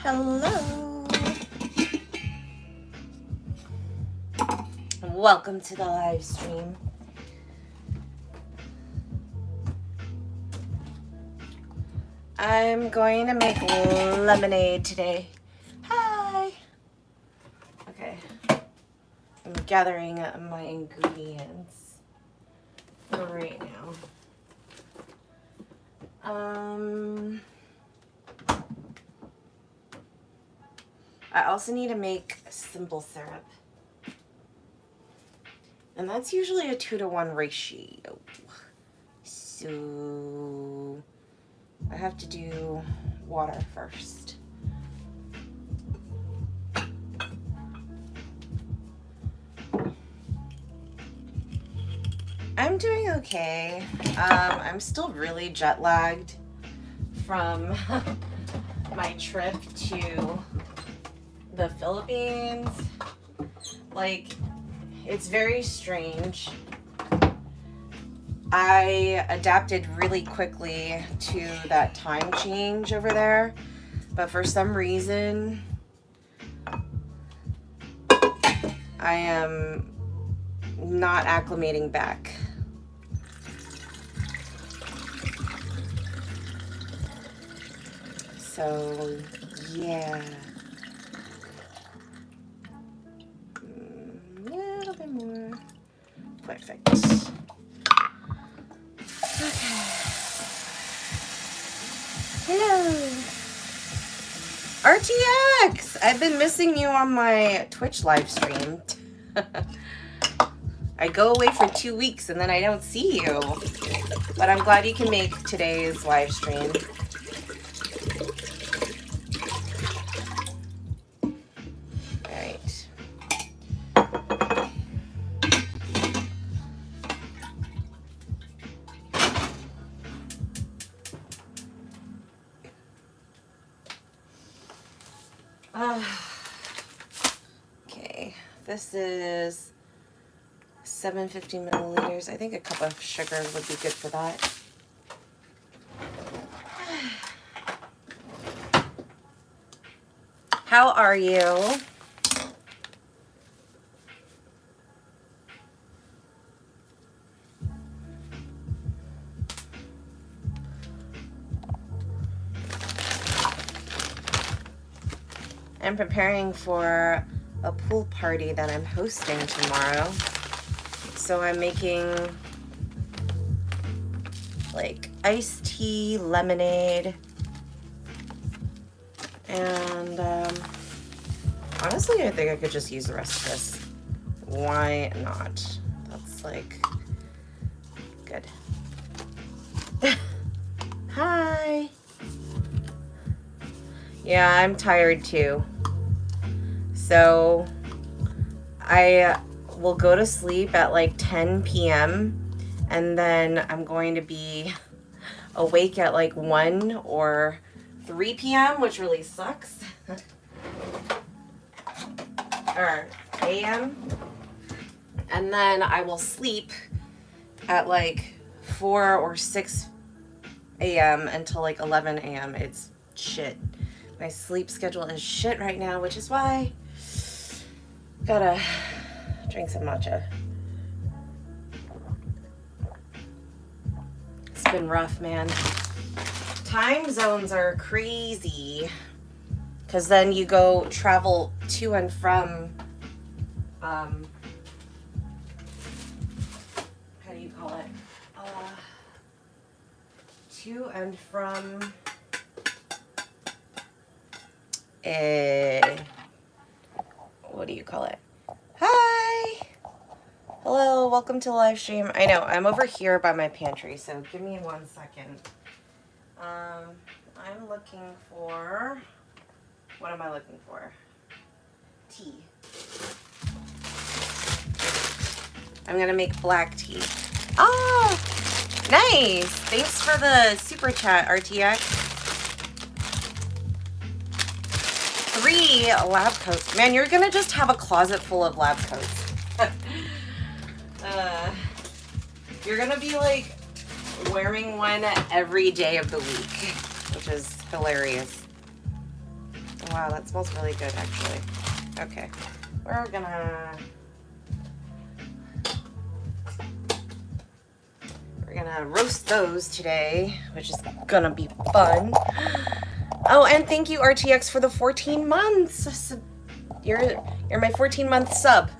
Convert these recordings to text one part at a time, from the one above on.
Hello. Welcome to the live stream. I'm going to make lemonade today. Hi. Okay. I'm gathering my ingredients for right now. I also need to make simple syrup. And that's usually a 2-to-1 ratio. So I have to do water first. I'm doing okay. I'm still really jet lagged from my trip to the Philippines. Like, it's very strange. I adapted really quickly to that time change over there, but for some reason, I am not acclimating back. So, yeah. A little bit more. Perfect. Okay. Hello. RTX! I've been missing you on my Twitch live stream. I go away for 2 weeks and then I don't see you. But I'm glad you can make today's live stream. Alright. Okay, this is 750 milliliters. I think a cup of sugar would be good for that. How are you? I'm preparing for a pool party that I'm hosting tomorrow. So I'm making like iced tea, lemonade, and honestly, I think I could just use the rest of this. Why not? That's like good. Hi. Yeah, I'm tired too. So I will go to sleep at like 10 p.m. and then I'm going to be awake at like 1 or 3 p.m., which really sucks. Or a.m. And then I will sleep at like 4 or 6 a.m. until like 11 a.m. It's shit. My sleep schedule is shit right now, which is why gotta drink some matcha. It's been rough, man. Time zones are crazy because then you go travel to and from how do you call it? To and from what do you call it? Hi! Hello, welcome to the live stream. I know, I'm over here by my pantry, so give me 1 second. I'm looking for, what am I looking for? Tea. I'm gonna make black tea. Oh, nice! Thanks for the super chat, RTX. 3 lab coats. Man, you're gonna just have a closet full of lab coats. You're gonna be like wearing one every day of the week, which is hilarious. wow, that smells really good, actually. Okay, we're gonna roast those today, which is gonna be fun. Oh, and thank you, RTX, for the 14 months. You're my 14-month sub.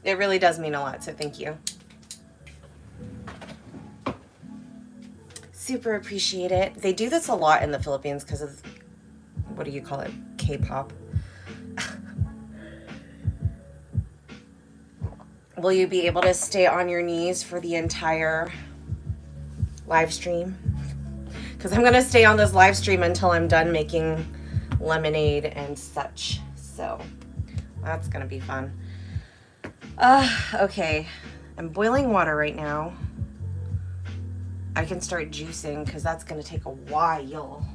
It really does mean a lot, so thank you. Super appreciate it. They do this a lot in the Philippines because of, what do you call it? K-pop. Will you be able to stay on your knees for the entire live stream? Because I'm going to stay on this live stream until I'm done making lemonade and such. So that's going to be fun. Okay. I'm boiling water right now. I can start juicing because that's going to take a while.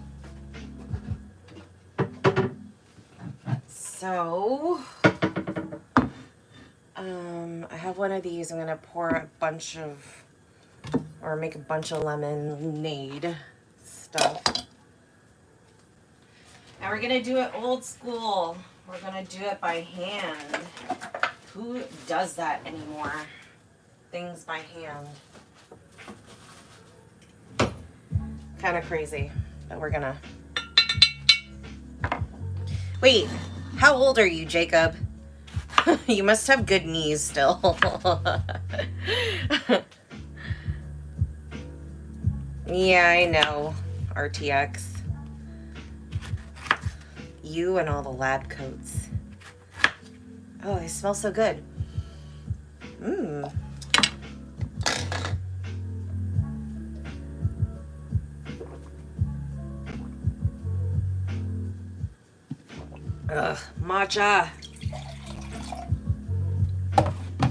So, I have one of these. I'm going to pour a bunch of, or make a bunch of lemonade stuff. And we're going to do it old school. We're going to do it by hand. Who does that anymore? Things by hand. Kind of crazy, but we're gonna. Wait, how old are you, Jacob? You must have good knees still. Yeah, I know, RTX. You and all the lab coats. Oh, they smell so good. Mmm. Ugh, matcha.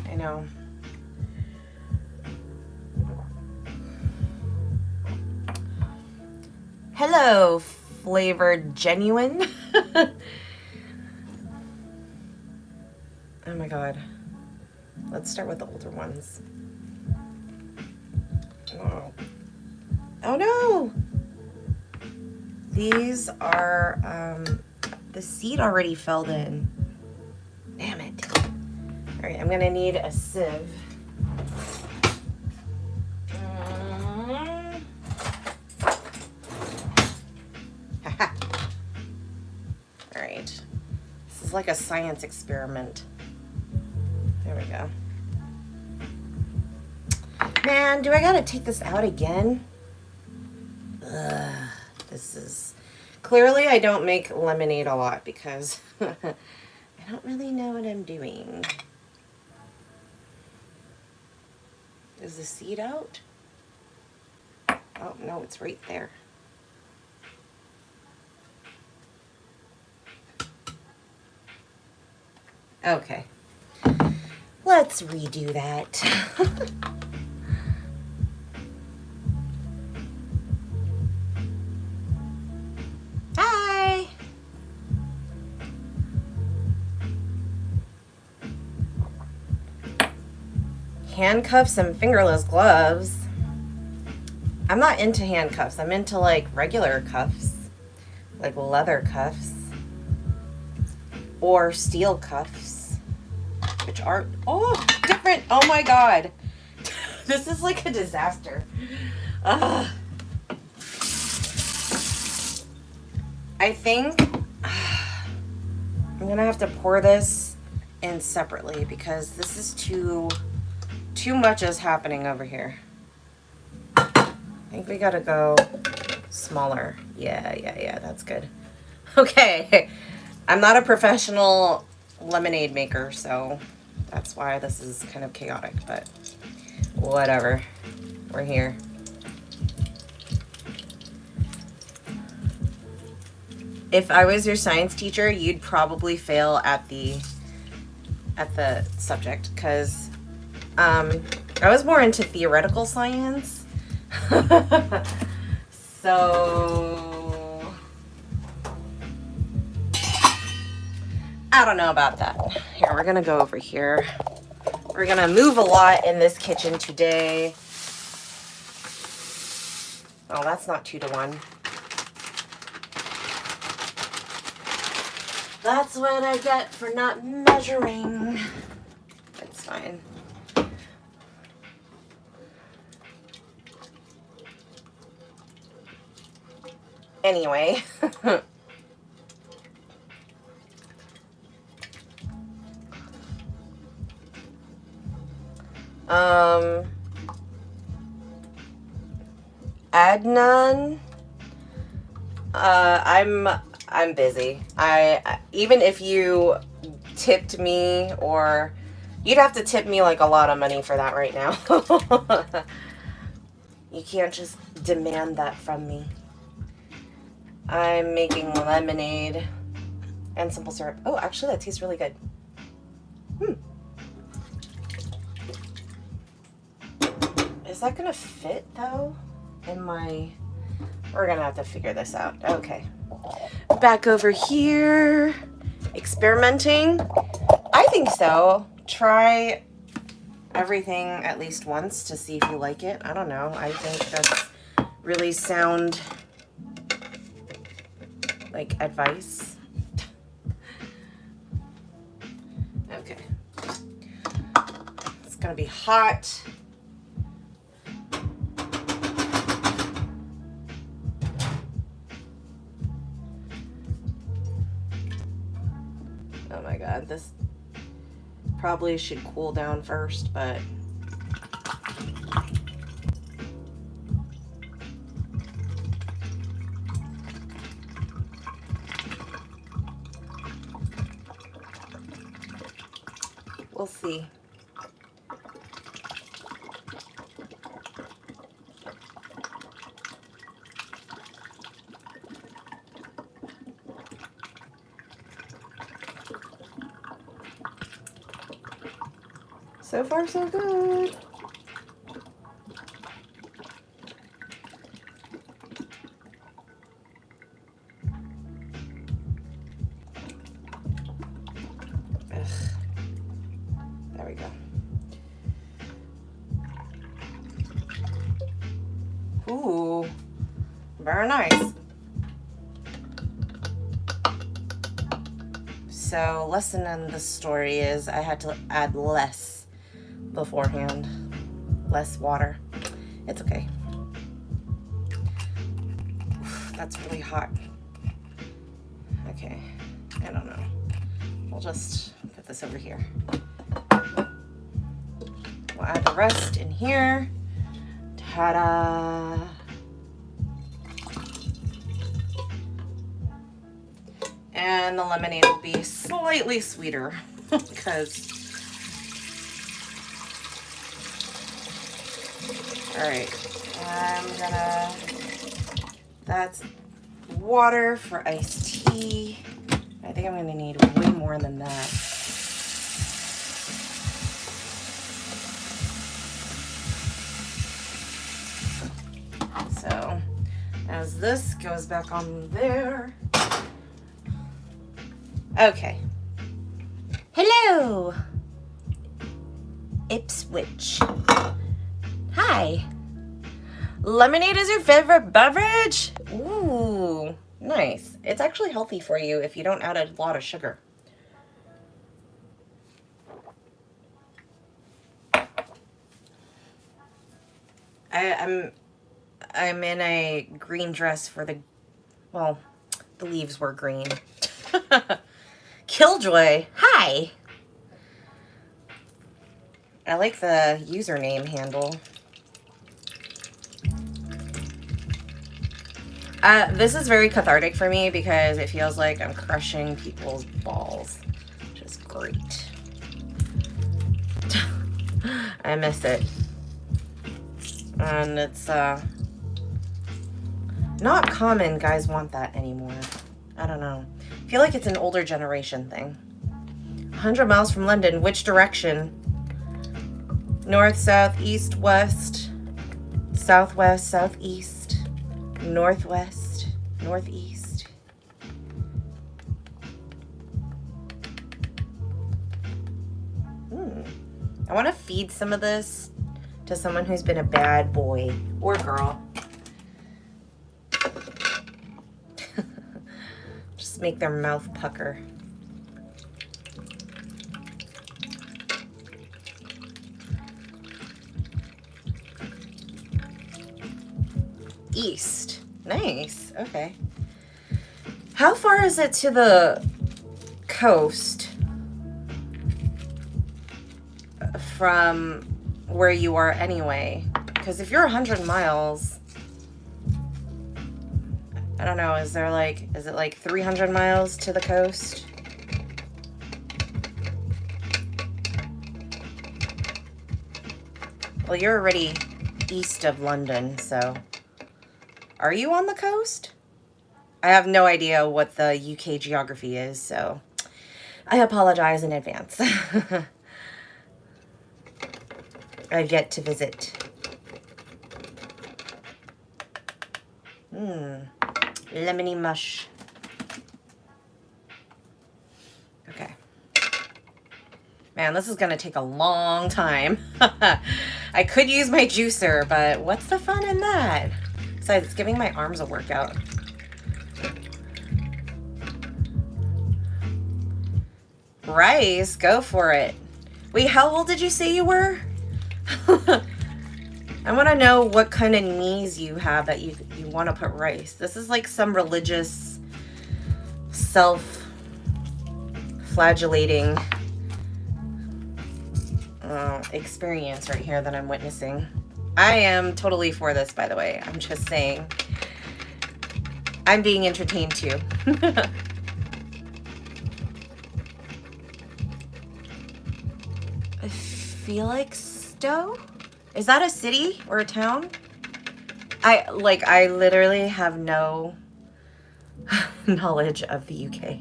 I know. Hello, flavored genuine. Oh my god. Let's start with the older ones. Oh, oh no! These are, the seed already fell in. Damn it. All right, I'm gonna need a sieve. All right. This is like a science experiment. There we go. Man, do I gotta take this out again? Ugh, this is... Clearly, I don't make lemonade a lot because I don't really know what I'm doing. Is the seed out? Oh, no, it's right there. Okay. Let's redo that. Hi. Handcuffs and fingerless gloves. I'm not into handcuffs. I'm into like regular cuffs, like leather cuffs or steel cuffs, which are, oh, different. Oh my God. This is like a disaster. Ugh. I think I'm gonna have to pour this in separately because this is too much is happening over here. I think we gotta go smaller. Yeah, that's good. Okay, I'm not a professional lemonade maker, so that's why this is kind of chaotic, but whatever. We're here. If I was your science teacher, you'd probably fail at the subject because I was more into theoretical science. So I don't know about that. Here, we're gonna go over here. We're gonna move a lot in this kitchen today. Oh, that's not 2-to-1. That's what I get for not measuring. It's fine. Anyway. Adnan, I'm busy. I even if you tipped me, or you'd have to tip me like a lot of money for that right now. You can't just demand that from me. I'm making lemonade and simple syrup. Oh, actually that tastes really good. Is that gonna fit though? We're gonna have to figure this out. Okay. Back over here. Experimenting. I think so. Try everything at least once to see if you like it. I don't know. I think that's really sound like advice. Okay. It's gonna be hot. Oh my god, this probably should cool down first, but we'll see. So far, so good. Ugh. There we go. Ooh, very nice. So, lesson in the story is I had to add less beforehand. Less water. It's okay. Oof, that's really hot. Okay, I don't know. We'll just put this over here. We'll add the rest in here. Ta-da! And the lemonade will be slightly sweeter because, all right, that's water for iced tea. I think I'm gonna need way more than that. So as this goes back on there. Okay. Hello, Ipswich. Hi. Lemonade is your favorite beverage? Ooh, nice. It's actually healthy for you if you don't add a lot of sugar. I'm in a green dress for the, well, the leaves were green. Killjoy, hi. I like the username handle. This is very cathartic for me because it feels like I'm crushing people's balls, which is great. I miss it. And it's not common guys want that anymore. I don't know. I feel like it's an older generation thing. 100 miles from London, which direction? North, south, east, west, southwest, southeast, northwest, northeast. I want to feed some of this to someone who's been a bad boy or girl. make their mouth pucker. East. Nice. Okay. How far is it to the coast from where you are anyway? Because if you're 100 miles, I don't know, is it like 300 miles to the coast? Well, you're already east of London, so... Are you on the coast? I have no idea what the UK geography is, so I apologize in advance. I've yet to visit. Lemony mush. Okay. Man, this is gonna take a long time. I could use my juicer, but what's the fun in that? Besides, it's giving my arms a workout. Rice, go for it. Wait, how old did you say you were? I want to know what kind of knees you have that you want to put rice. This is like some religious self-flagellating experience right here that I'm witnessing. I am totally for this, by the way. I'm just saying. I'm being entertained too. I feel like Stowe? Is that a city or a town? I literally have no knowledge of the UK.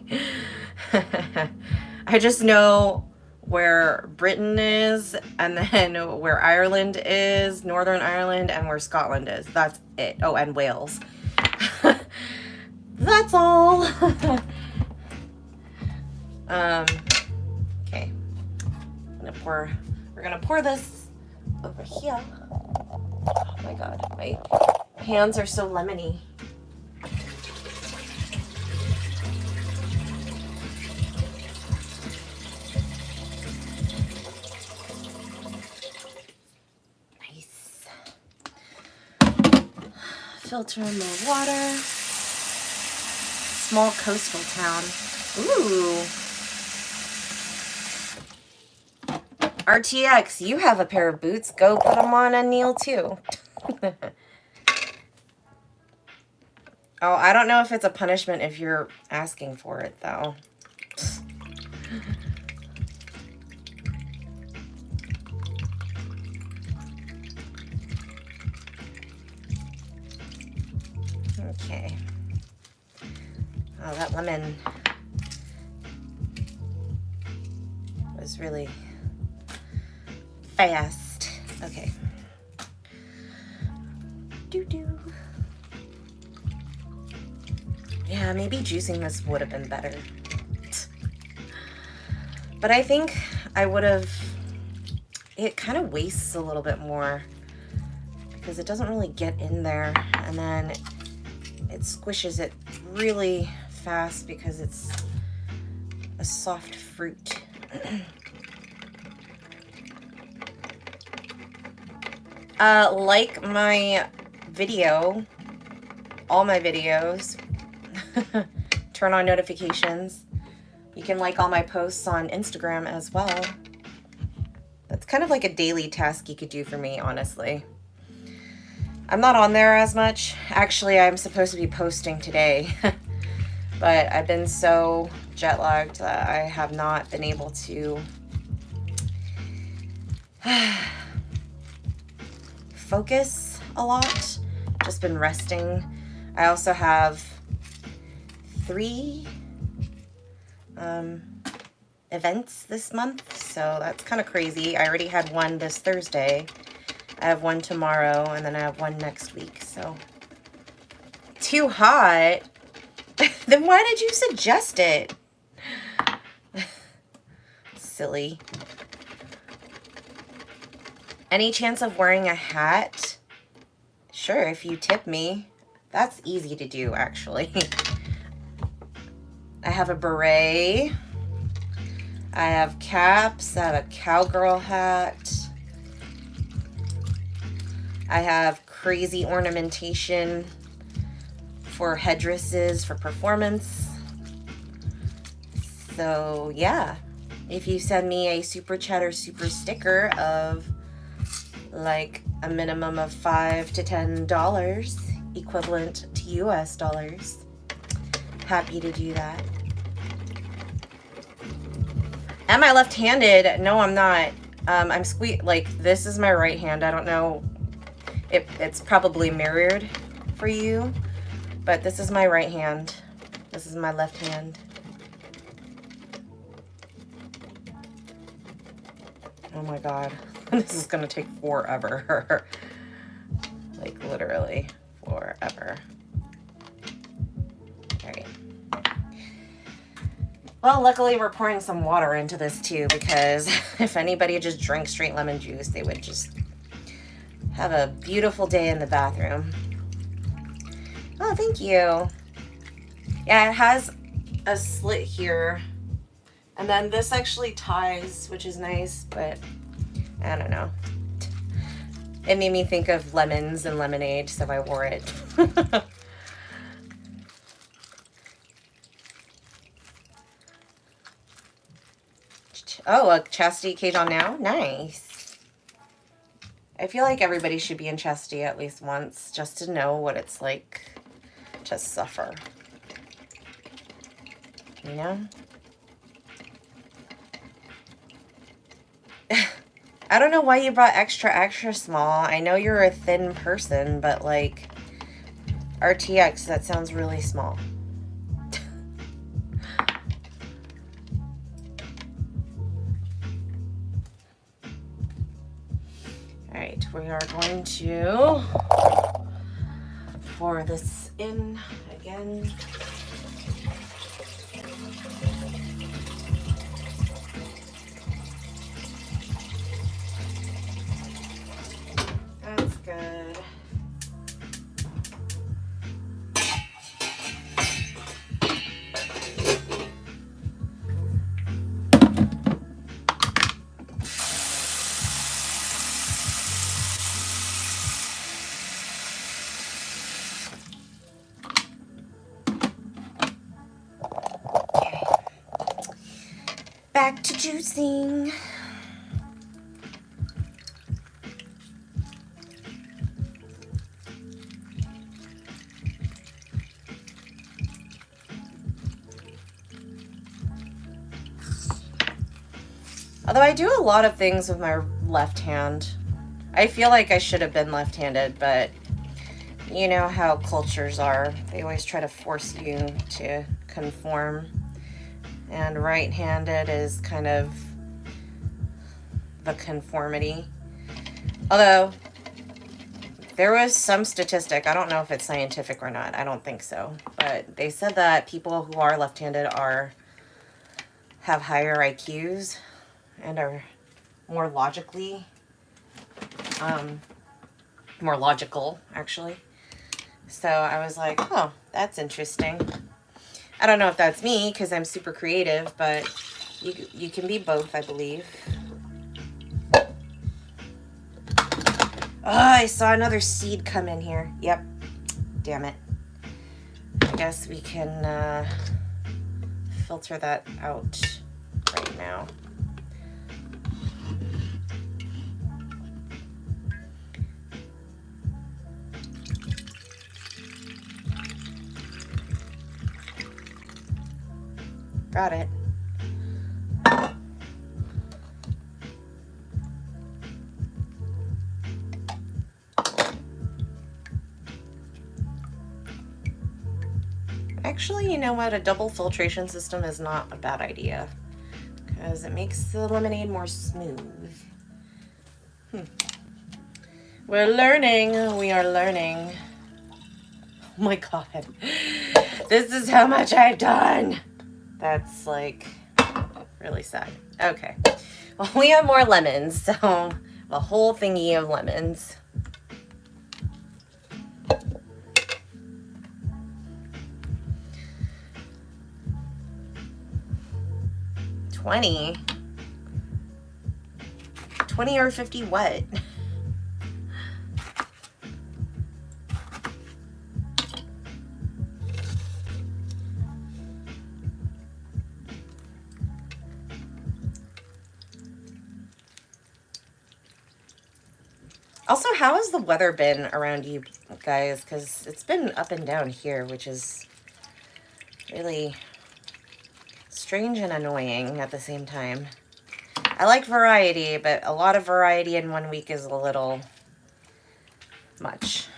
I just know where Britain is, and then where Ireland is, Northern Ireland, and where Scotland is. That's it. Oh, and Wales. That's all. Okay. We're gonna pour this over here. Oh my god, my hands are so lemony. Nice. Filter more water. Small coastal town. Ooh. RTX, you have a pair of boots. Go put them on and kneel too. Oh, I don't know if it's a punishment if you're asking for it, though. Okay. Oh, that lemon was really fast. Okay. Doo-doo. Yeah, maybe juicing this would have been better. But I think I would have... It kind of wastes a little bit more because it doesn't really get in there, and then it squishes it really fast because it's a soft fruit. Like my video, all my videos, turn on notifications. You can like all my posts on Instagram as well. That's kind of like a daily task you could do for me, honestly. I'm not on there as much. Actually, I'm supposed to be posting today, but I've been so jet lagged that I have not been able to focus a lot. Just been resting. I also have 3 events this month, so that's kind of crazy. I already had one this Thursday. I have one tomorrow, and then I have one next week, so. Too hot? Then why did you suggest it? Silly. Any chance of wearing a hat? Sure, if you tip me. That's easy to do, actually. have a beret. I have caps. I have a cowgirl hat. I have crazy ornamentation for headdresses for performance. So yeah, if you send me a super chat or super sticker of like a minimum of $5 to $10 equivalent to US dollars, happy to do that. Am I left-handed? No, I'm not. I'm like, this is my right hand. I don't know. It's probably mirrored for you, but this is my right hand. This is my left hand. Oh my God. This is gonna take forever. Like literally forever. All right. Well, luckily we're pouring some water into this too, because if anybody just drank straight lemon juice, they would just have a beautiful day in the bathroom. Oh, thank you. Yeah, it has a slit here. And then this actually ties, which is nice, but I don't know. It made me think of lemons and lemonade, so I wore it. Oh, a chastity cage on now? Nice. I feel like everybody should be in chastity at least once, just to know what it's like to suffer. You know? I don't know why you brought extra small. I know you're a thin person, but like RTX, that sounds really small. All right, we are going to pour this in again. That's good. Back to juicing. Although I do a lot of things with my left hand. I feel like I should have been left-handed, but you know how cultures are. They always try to force you to conform. And right-handed is kind of the conformity. Although there was some statistic, I don't know if it's scientific or not, I don't think so, but they said that people who are left-handed have higher IQs and are more more logical actually. So I was like, oh, that's interesting. I don't know if that's me because I'm super creative, but you can be both, I believe. Oh, I saw another seed come in here. Yep. Damn it. I guess we can filter that out right now. Got it. Actually, you know what? A double filtration system is not a bad idea because it makes the lemonade more smooth. We're learning. We are learning. Oh my God. This is how much I've done. That's like really sad. Okay. Well, we have more lemons, so a whole thingy of lemons. 20. 20 or 50 what? Also, how has the weather been around you guys? Because it's been up and down here, which is really strange and annoying at the same time. I like variety, but a lot of variety in 1 week is a little much.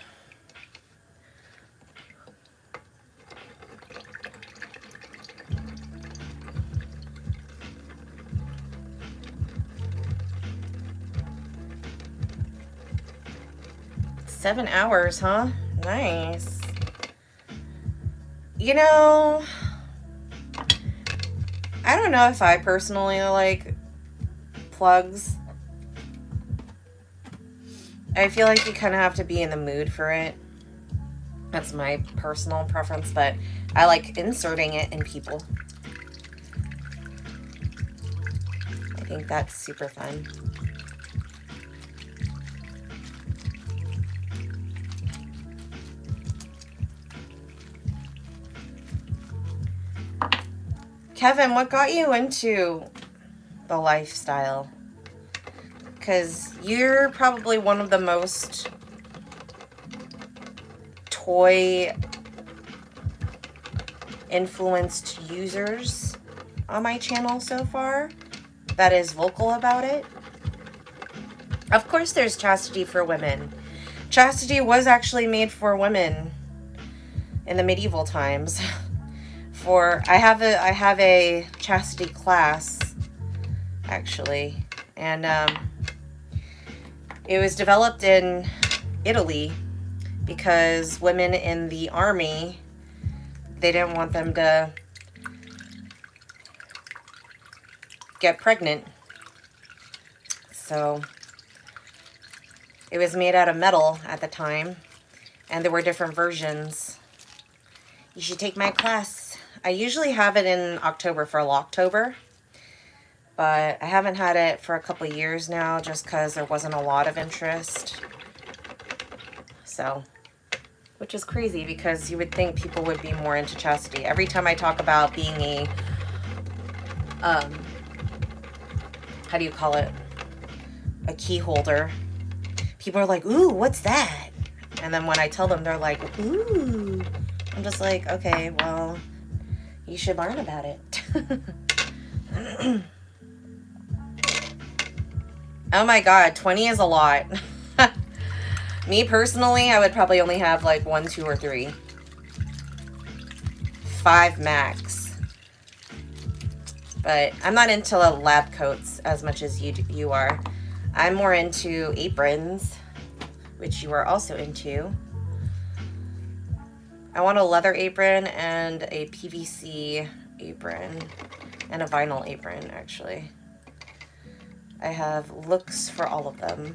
Seven hours, huh? Nice. You know, I don't know if I personally like plugs. I feel like you kind of have to be in the mood for it. That's my personal preference, but I like inserting it in people. I think that's super fun. Kevin, what got you into the lifestyle? Because you're probably one of the most toy influenced users on my channel so far that is vocal about it. Of course there's chastity for women. Chastity was actually made for women in the medieval times. I have a chastity class actually, and it was developed in Italy because women in the army, they didn't want them to get pregnant, so it was made out of metal at the time, and there were different versions. You should take my class. I usually have it in October for Locktober, but I haven't had it for a couple of years now just because there wasn't a lot of interest. So, which is crazy because you would think people would be more into chastity. Every time I talk about being a, how do you call it? A key holder, people are like, ooh, what's that? And then when I tell them, they're like, ooh. I'm just like, okay, well, you should learn about it. Oh my God, 20 is a lot. Me personally, I would probably only have like 1, 2, or 3. 5 max. But I'm not into lab coats as much as you are. I'm more into aprons, which you are also into. I want a leather apron and a PVC apron and a vinyl apron, actually. I have looks for all of them.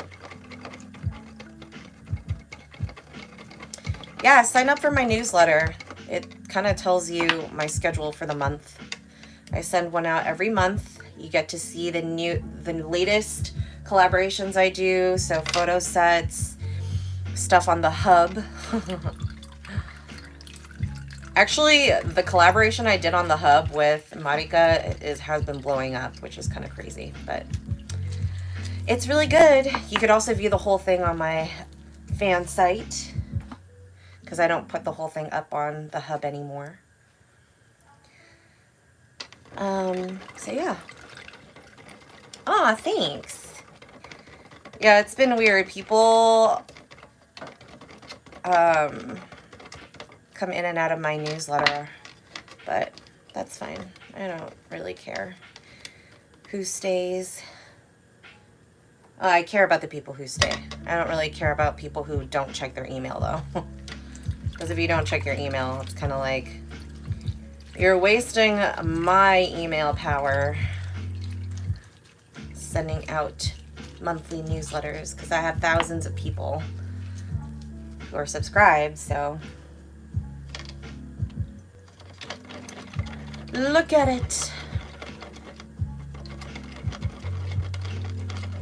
Yeah, sign up for my newsletter. It kind of tells you my schedule for the month. I send one out every month. You get to see the latest collaborations I do, so photo sets, stuff on the hub. Actually, the collaboration I did on the hub with Marika has been blowing up, which is kind of crazy, but it's really good. You could also view the whole thing on my fan site because I don't put the whole thing up on the hub anymore. So yeah. Aw, thanks. Yeah, it's been weird. People come in and out of my newsletter, but that's fine. I don't really care who stays. I care about the people who stay. I don't really care about people who don't check their email though. Because if you don't check your email, it's kind of like you're wasting my email power sending out monthly newsletters, because I have thousands of people who are subscribed, so look at it.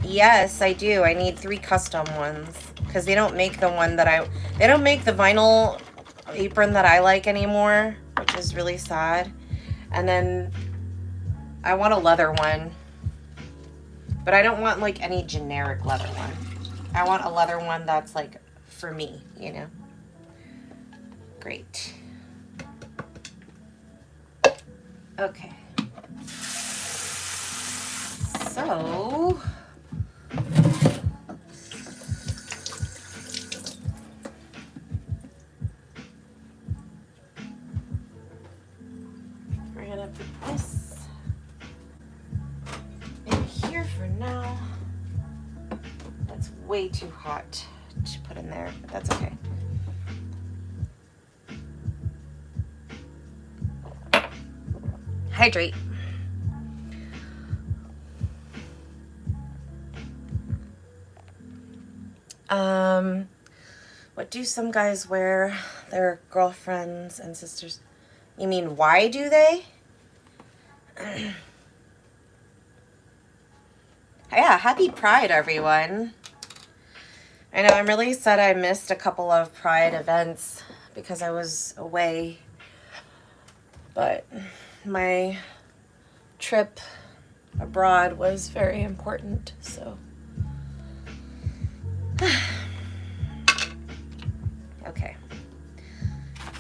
Yes, I do. I need 3 custom ones because they don't make the one that they don't make the vinyl apron that I like anymore, which is really sad. And then I want a leather one, but I don't want like any generic leather one. I want a leather one that's like for me, you know. Great. Okay. So we're gonna put this in here for now. That's way too hot to put in there, but that's okay. Hydrate. What do some guys wear their girlfriends and sisters? You mean why do they? Yeah, happy Pride, everyone. I know I'm really sad I missed a couple of Pride events because I was away, but my trip abroad was very important, so. Okay.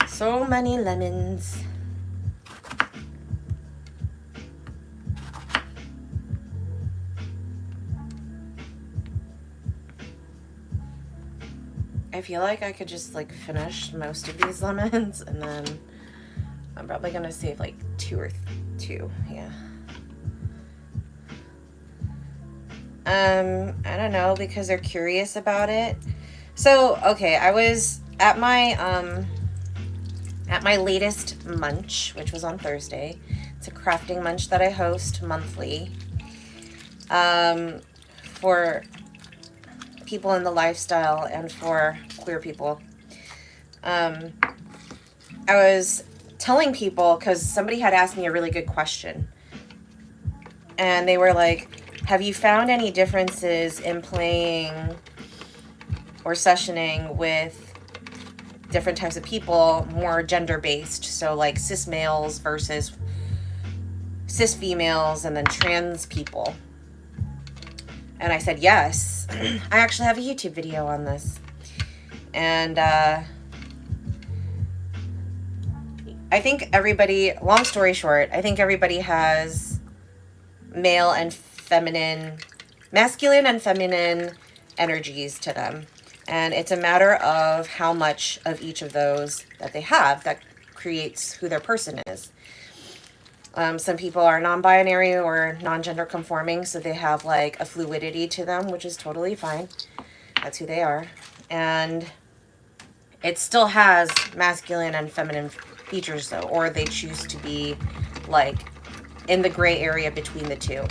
So many lemons. I feel like I could just like finish most of these lemons and then I'm probably gonna save like two, yeah. I don't know, because they're curious about it. So, okay, I was at my latest munch, which was on Thursday. It's a crafting munch that I host monthly for people in the lifestyle and for queer people. I was telling people, because somebody had asked me a really good question, and they were like, have you found any differences in playing or sessioning with different types of people, more gender-based, so like cis males versus cis females, and then trans people? And I said yes. I actually have a YouTube video on this. And I think everybody, long story short, I think everybody has male and feminine, masculine and feminine energies to them. And it's a matter of how much of each of those that they have that creates who their person is. Some people are non-binary or non-gender conforming, so they have like a fluidity to them, which is totally fine. That's who they are. And it still has masculine and feminine features though, or they choose to be like in the gray area between the two.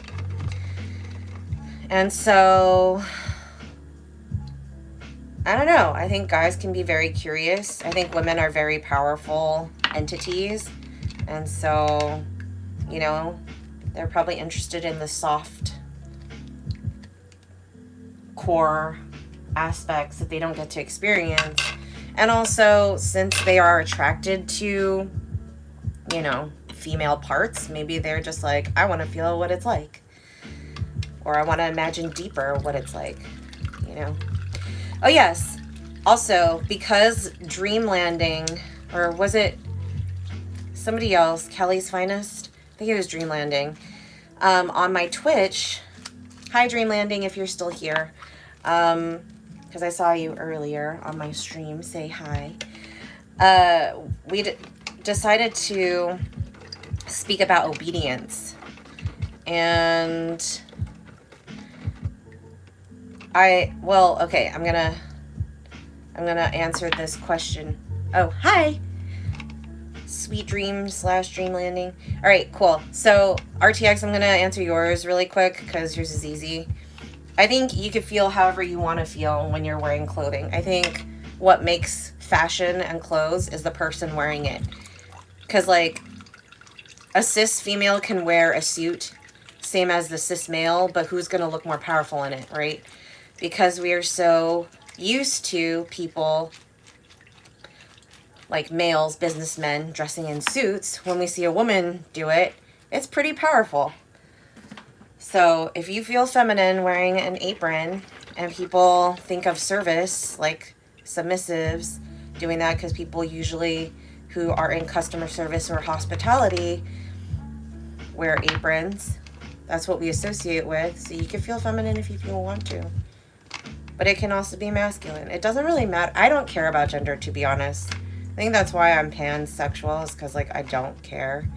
And so, I don't know. I think guys can be very curious. I think women are very powerful entities. And so, you know, they're probably interested in the soft core aspects that they don't get to experience. And also, since they are attracted to, you know, female parts, maybe they're just like, I want to feel what it's like. Or I want to imagine deeper what it's like, you know. Oh, yes. Also, because Dream Landing, or was it somebody else, Kelly's Finest? I think it was Dream Landing. On my Twitch, hi Dream Landing if you're still here. Because I saw you earlier on my stream, say hi. We decided to speak about obedience. And okay, I'm gonna answer this question. Oh, hi. Sweet Dreams / Dream Landing. All right, cool. So RTX, I'm gonna answer yours really quick because yours is easy. I think you could feel however you want to feel when you're wearing clothing. I think what makes fashion and clothes is the person wearing it. Because like a cis female can wear a suit, same as the cis male, but who's going to look more powerful in it, right? Because we are so used to people like males, businessmen dressing in suits. When we see a woman do it, it's pretty powerful. So if you feel feminine wearing an apron and people think of service, like submissives doing that, because people usually who are in customer service or hospitality wear aprons. That's what we associate with. So you can feel feminine if you want to. But it can also be masculine. It doesn't really matter. I don't care about gender, to be honest. I think that's why I'm pansexual, is because, like, I don't care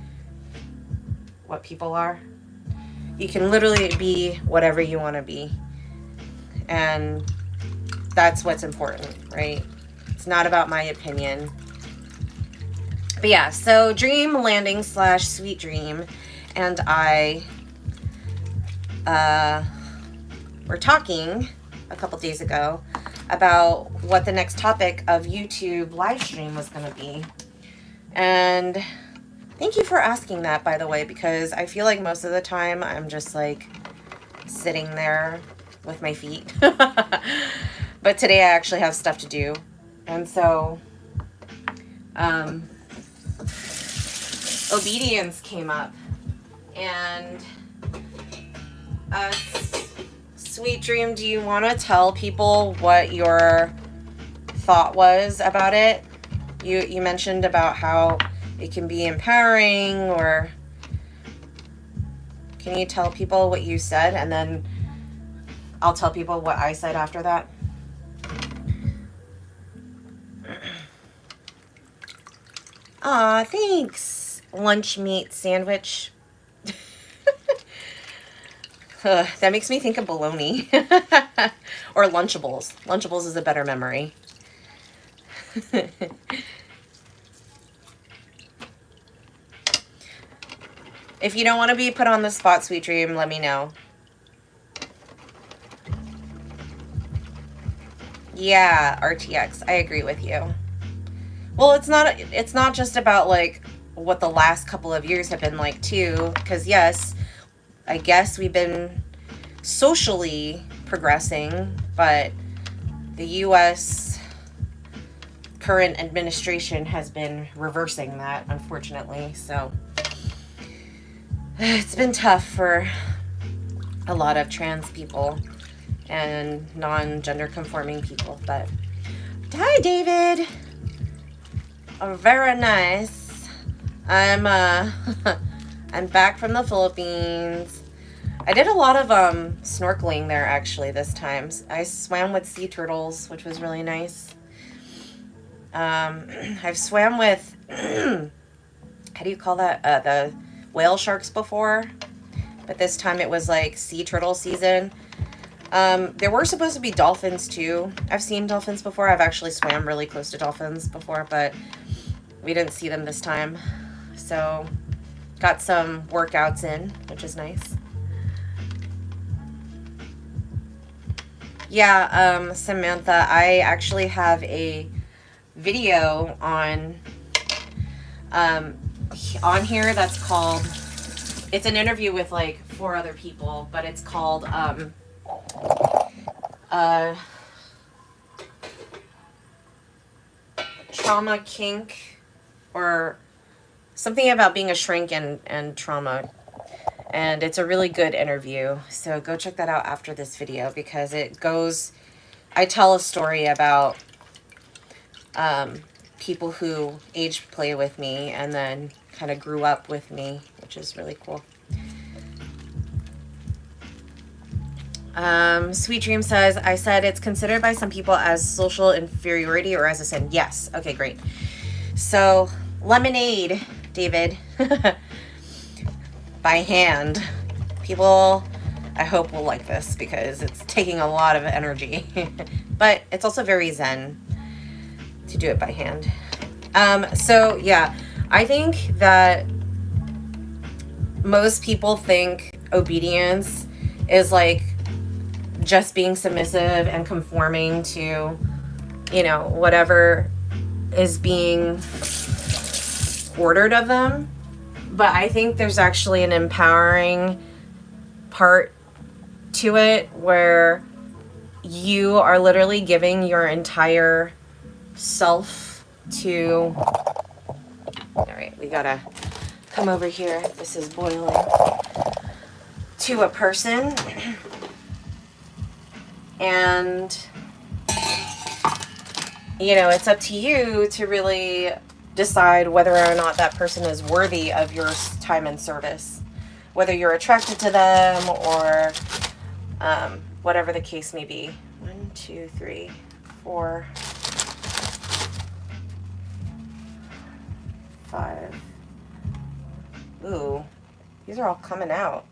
what people are. You can literally be whatever you want to be. And that's what's important, right? It's not about my opinion. But yeah, so Dream Landing / Sweet Dream and I were talking a couple days ago about what the next topic of YouTube live stream was going to be. And thank you for asking that, by the way, because I feel like most of the time I'm just like sitting there with my feet. But today I actually have stuff to do. And so obedience came up. And Sweet Dream, do you want to tell people what your thought was about it? You mentioned about how it can be empowering, or can you tell people what you said, and then I'll tell people what I said after that? Aw, thanks. Lunch meat sandwich. That makes me think of bologna. Or Lunchables. Lunchables is a better memory. If you don't want to be put on the spot, Sweet Dream, let me know. Yeah, RTX. I agree with you. Well, it's not just about like what the last couple of years have been like too, because yes, I guess we've been socially progressing, but the US current administration has been reversing that, unfortunately. So it's been tough for a lot of trans people and non-gender conforming people. But hi, David. Oh, very nice. I'm back from the Philippines. I did a lot of snorkeling there actually this time. I swam with sea turtles, which was really nice. I've swam with how do you call that? The whale sharks before, but this time it was like sea turtle season. There were supposed to be dolphins too. I've seen dolphins before. I've actually swam really close to dolphins before, but we didn't see them this time. So got some workouts in, which is nice. Yeah, Samantha, I actually have a video on here that's called, it's an interview with like 4 other people, but it's called trauma kink, or something about being a shrink and trauma. And it's a really good interview. So go check that out after this video, because I tell a story about people who age play with me and then kind of grew up with me, which is really cool. Sweet Dream says, I said it's considered by some people as social inferiority or as a sin. Yes. Okay, great. So lemonade, David, by hand. People, I hope, will like this because it's taking a lot of energy, but it's also very zen to do it by hand. So yeah, I think that most people think obedience is like just being submissive and conforming to, you know, whatever is being ordered of them. But I think there's actually an empowering part to it where you are literally giving your entire self to, all right, we gotta come over here. This is boiling. To a person. And, you know, it's up to you to really decide whether or not that person is worthy of your time and service. Whether you're attracted to them or whatever the case may be. 1, 2, 3, 4, 5. Ooh, these are all coming out.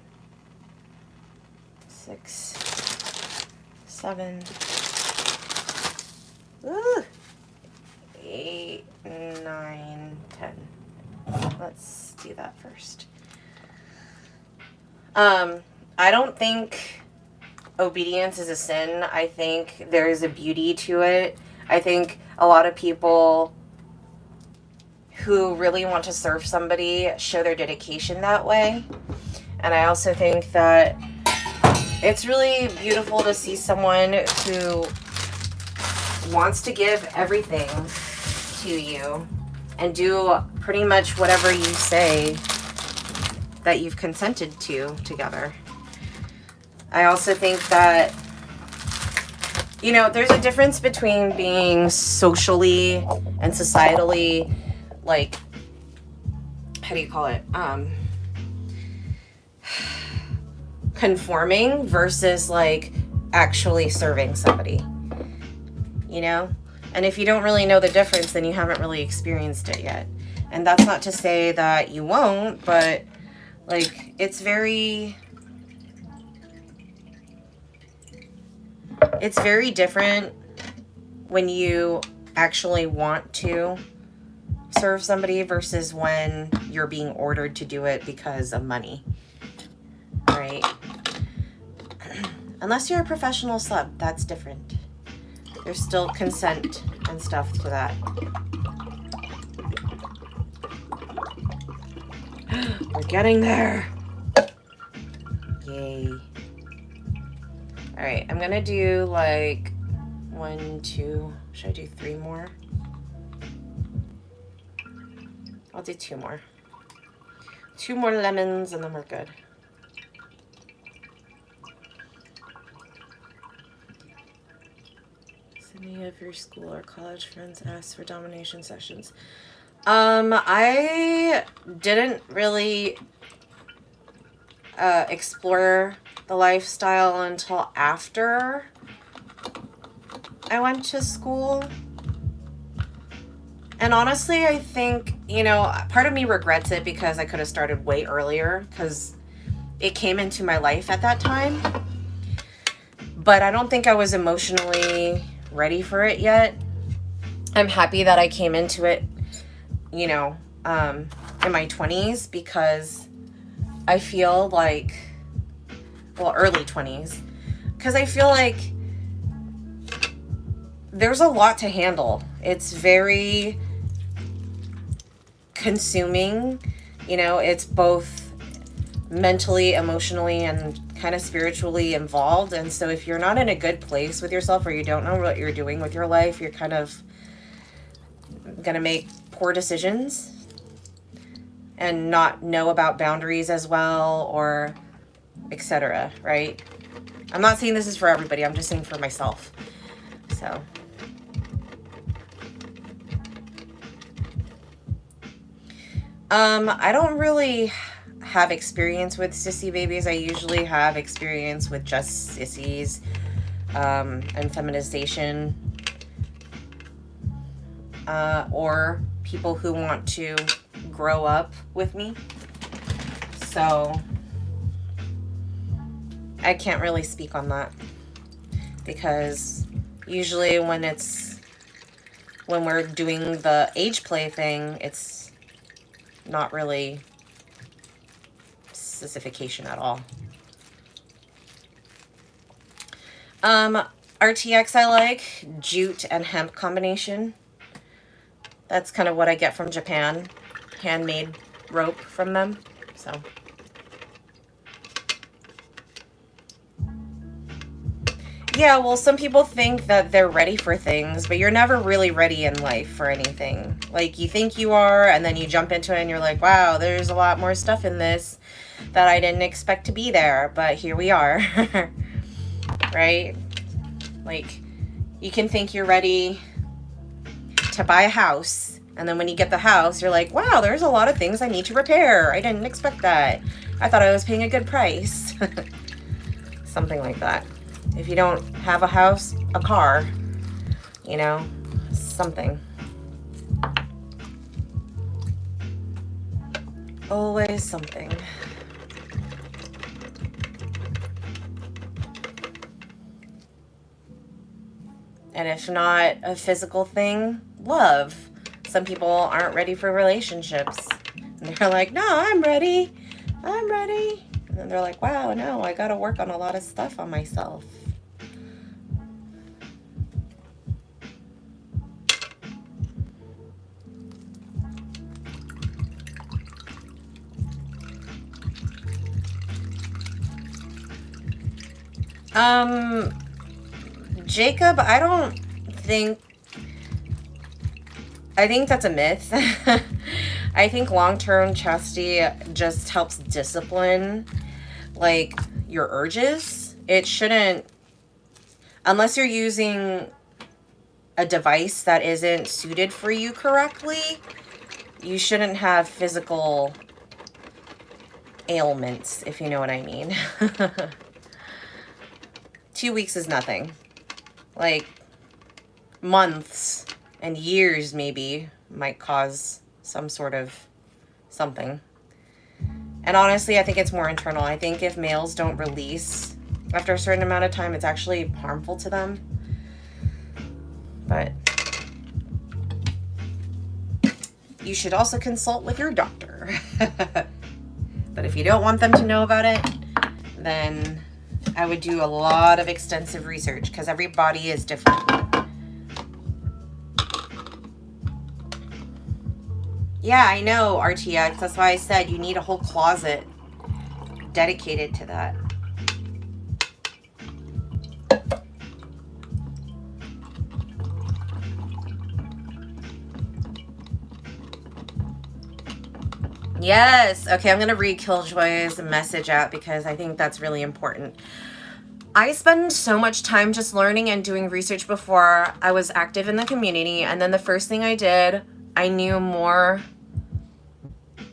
6, 7. Ooh. 8, 9, 10. Let's do that first. I don't think obedience is a sin. I think there is a beauty to it. I think a lot of people who really want to serve somebody show their dedication that way. And I also think that it's really beautiful to see someone who wants to give everything to you and do pretty much whatever you say that you've consented to together. I also think that, you know, there's a difference between being socially and societally, like, how do you call it? Conforming versus like actually serving somebody, you know? And if you don't really know the difference, then you haven't really experienced it yet. And that's not to say that you won't, but like it's very different when you actually want to serve somebody versus when you're being ordered to do it because of money. Right? Unless you're a professional sub, that's different. There's still consent and stuff to that. We're getting there. Yay. Alright, I'm gonna do like 1, 2, should I do 3 more? I'll do 2 more. 2 more lemons and then we're good. Any of your school or college friends asked for domination sessions? I didn't really explore the lifestyle until after I went to school. And honestly, I think, you know, part of me regrets it because I could have started way earlier because it came into my life at that time. But I don't think I was emotionally ready for it yet. I'm happy that I came into it, you know, in my 20s because I feel like, well, early 20s, because I feel like there's a lot to handle. It's very consuming, you know, it's both mentally, emotionally, and kind of spiritually involved. And so if you're not in a good place with yourself or you don't know what you're doing with your life, you're kind of gonna make poor decisions and not know about boundaries as well, or etc. Right? I'm not saying this is for everybody, I'm just saying for myself. So I don't really have experience with sissy babies. I usually have experience with just sissies and feminization, or people who want to grow up with me. So I can't really speak on that because usually when we're doing the age play thing, it's not really sissification at all. RTX I like, jute and hemp combination. That's kind of what I get from Japan. Handmade rope from them. So Yeah, well, some people think that they're ready for things, but you're never really ready in life for anything. Like, you think you are, and then you jump into it and you're like, wow, there's a lot more stuff in this that I didn't expect to be there, but here we are. Right? Like, you can think you're ready to buy a house, and then when you get the house, you're like, wow, there's a lot of things I need to repair. I didn't expect that. I thought I was paying a good price. Something like that. If you don't have a house, a car, you know, something. Always something. And if not a physical thing, love. Some people aren't ready for relationships. And they're like, no, I'm ready. I'm ready. And then they're like, wow, no, I got to work on a lot of stuff on myself. Jacob, I think that's a myth. I think long-term chastity just helps discipline, like, your urges. It shouldn't, unless you're using a device that isn't suited for you correctly, you shouldn't have physical ailments, if you know what I mean. 2 weeks is nothing. Like, months and years maybe might cause some sort of something. And honestly, I think it's more internal. I think if males don't release after a certain amount of time, it's actually harmful to them. But you should also consult with your doctor. But if you don't want them to know about it, then I would do a lot of extensive research, because every body is different. Yeah, I know, RTX. That's why I said you need a whole closet dedicated to that. Yes. Okay, I'm going to read Killjoy's message out because I think that's really important. I spend so much time just learning and doing research before I was active in the community. And then the first thing I did, I knew more.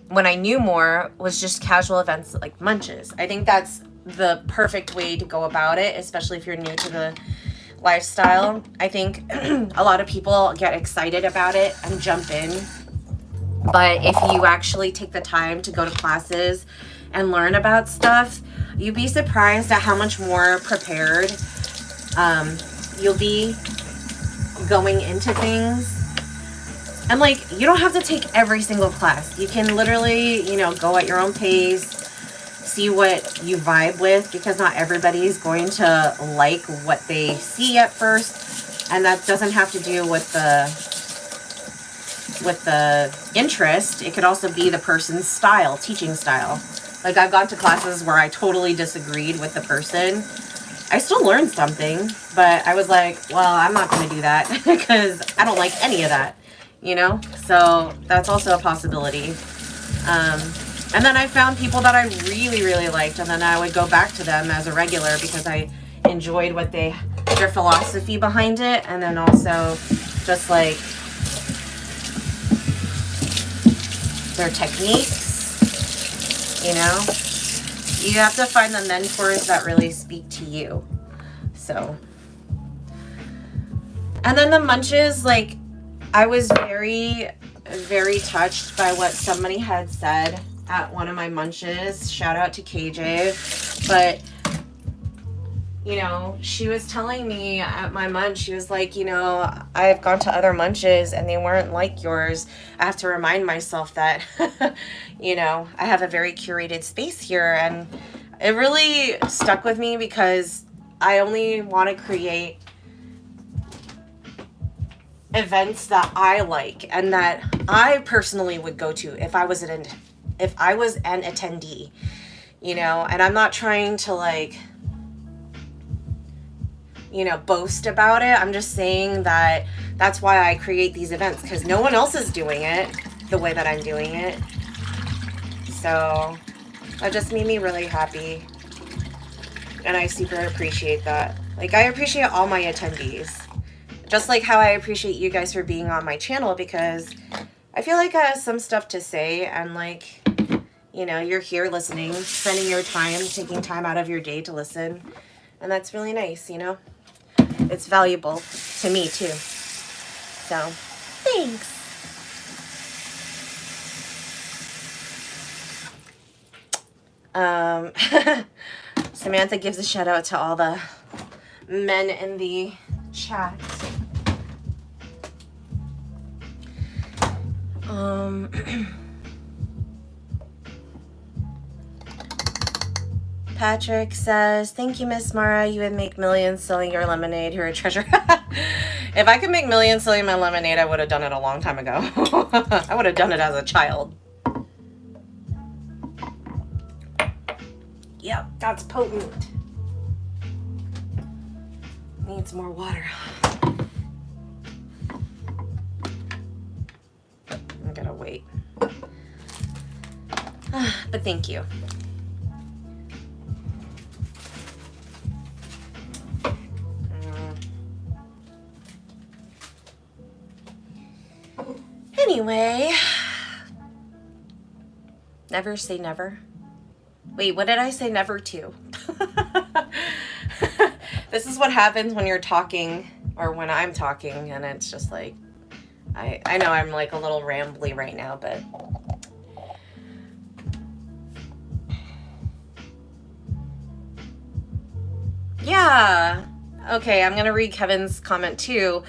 When I knew more was just casual events like munches. I think that's the perfect way to go about it, especially if you're new to the lifestyle. I think a lot of people get excited about it and jump in. But if you actually take the time to go to classes and learn about stuff, you'd be surprised at how much more prepared you'll be going into things. And like, you don't have to take every single class. You can literally, go at your own pace, see what you vibe with, because not everybody is going to like what they see at first. And that doesn't have to do with the interest. It could also be the person's style, teaching style. Like, I've gone to classes where I totally disagreed with the person. I still learned something, but I was like, well, I'm not going to do that because I don't like any of that, So that's also a possibility. And then I found people that I really, really liked, and then I would go back to them as a regular because I enjoyed what their philosophy behind it, and then also just like their techniques. You have to find the mentors that really speak to you. So, and then the munches, like, I was very, very touched by what somebody had said at one of my munches. Shout out to KJ. But, she was telling me at my munch, she was like, I've gone to other munches and they weren't like yours. I have to remind myself that, I have a very curated space here. And it really stuck with me because I only want to create events that I like and that I personally would go to if I was an attendee, and I'm not trying to boast about it. I'm just saying that that's why I create these events, because no one else is doing it the way that I'm doing it. So that just made me really happy. And I super appreciate that. Like, I appreciate all my attendees. Just like how I appreciate you guys for being on my channel, because I feel like I have some stuff to say, and like, you're here listening, spending your time, taking time out of your day to listen. And that's really nice, It's valuable to me too. So, thanks. Samantha gives a shout out to all the men in the chat. Patrick says, thank you, Miss Mara. You would make millions selling your lemonade. You're a treasure. If I could make millions selling my lemonade, I would have done it a long time ago. I would have done it as a child. Yep, that's potent. Needs more water. I gotta wait. But thank you. Anyway, never say never. Wait, what did I say never to? This is what happens when you're talking, or when I'm talking, and it's just like, I know I'm like a little rambly right now, but yeah. Okay, I'm gonna read Kevin's comment too.